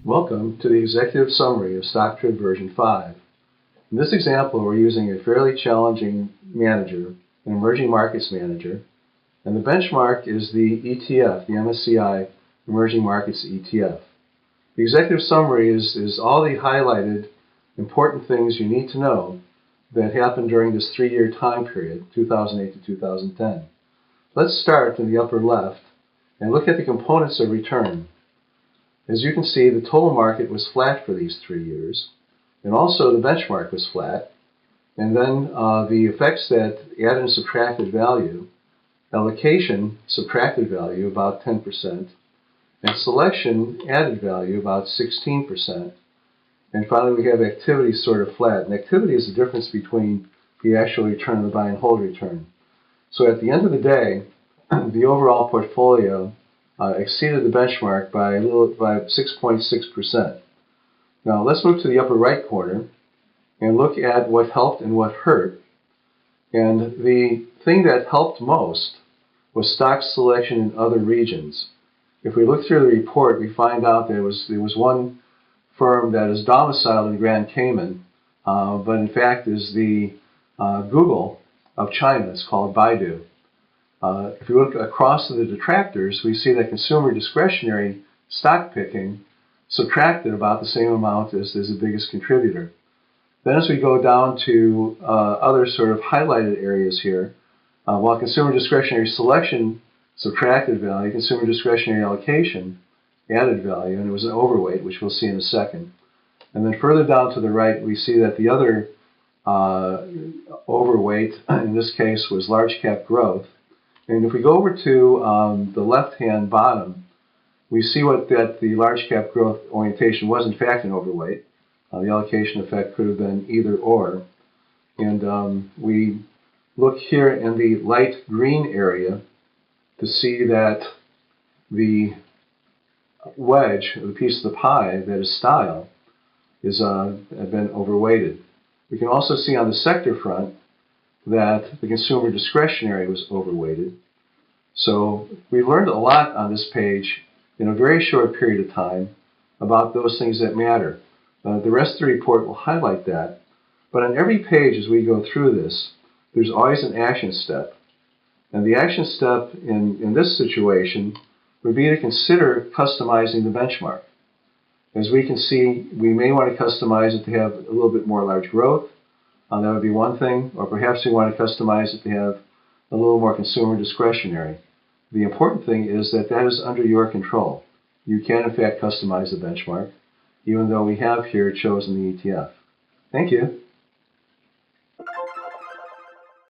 Welcome to the executive summary of StokTrib version 5. In this example, we're using a fairly challenging manager, an emerging markets manager, and the benchmark is the ETF, the MSCI Emerging Markets ETF. The executive summary is all the highlighted important things you need to know that happened during this 3-year time period, 2008 to 2010. Let's start in the upper left and look at the components of return. As you can see, the total market was flat for these 3 years, and also the benchmark was flat. And then the effects that added and subtracted value, allocation subtracted value about 10%, and selection added value about 16%. And finally, we have activity sort of flat. And activity is the difference between the actual return and the buy and hold return. So at the end of the day, the overall portfolio exceeded the benchmark by 6.6%. Now let's move to the upper right corner and look at what helped and what hurt. And the thing that helped most was stock selection in other regions. If we look through the report, we find out there was one firm that is domiciled in Grand Cayman, but in fact is the Google of China. It's called Baidu. If we look across to the detractors, we see that consumer discretionary stock picking subtracted about the same amount as the biggest contributor. Then as we go down to other sort of highlighted areas here, while consumer discretionary selection subtracted value, consumer discretionary allocation added value, and it was an overweight, which we'll see in a second. And then further down to the right, we see that the other overweight, in this case, was large cap growth. And if we go over to the left-hand bottom, we see that the large cap growth orientation was in fact an overweight. The allocation effect could have been either or. And we look here in the light green area to see that the wedge, or the piece of the pie that is style, has been overweighted. We can also see on the sector front that the consumer discretionary was overweighted. So we learned a lot on this page in a very short period of time about those things that matter. The rest of the report will highlight that. But on every page as we go through this, there's always an action step. And the action step in this situation would be to consider customizing the benchmark. As we can see, we may want to customize it to have a little bit more large growth. That would be one thing. Or perhaps we want to customize it to have a little more consumer discretionary. The important thing is that is under your control. You can, in fact, customize the benchmark, even though we have here chosen the ETF. Thank you.